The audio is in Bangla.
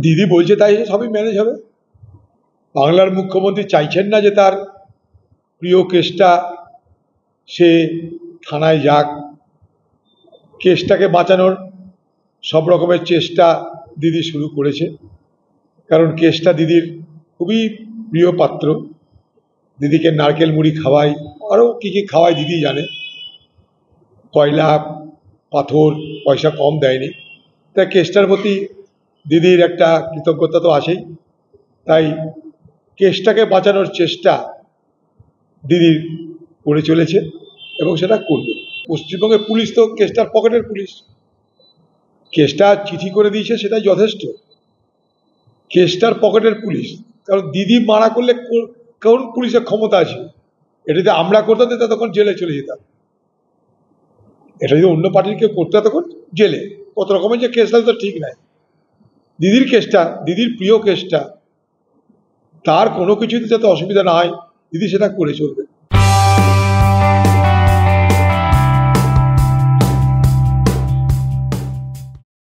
দিদি বলছে তাই সবই ম্যানেজ হবে। বাংলার মুখ্যমন্ত্রী চাইছেন না যে তার প্রিয় কেসটা সে থানায় যাক। কেসটাকে বাঁচানোর সব রকমের চেষ্টা দিদি শুরু করেছে, কারণ কেসটা দিদির খুবই প্রিয় পাত্র। দিদিকে নারকেল মুড়ি খাওয়াই, আরও কী কী খাওয়াই দিদি জানে। কয়লা পাথর পয়সা কম দেয়নি। তাই কেসটার প্রতি দিদির একটা কৃতজ্ঞতা তো আছেই। তাই কেসটাকে বাঁচানোর চেষ্টা দিদির করে চলেছে এবং সেটা করবে। পশ্চিমবঙ্গের পুলিশ তো কেসটার পকেটের পুলিশ। কেসটা চিঠি করে দিয়েছে, সেটাই যথেষ্ট। কেসটার পকেটের পুলিশ, কারণ দিদি মারা করলে কোন পুলিশের ক্ষমতা আছে? এটা যদি আমরা করতাম তখন জেলে চলে যেতাম। এটা যদি অন্য পার্টির কেউ করতে তখন জেলে। কত রকমের যে কেস লাগতো ঠিক নাই। দিদির কেসটা, দিদির প্রিয় কেসটা, তার কোনো কিছুতে যাতে অসুবিধা না হয়, দিদি সেটা করে চলবে।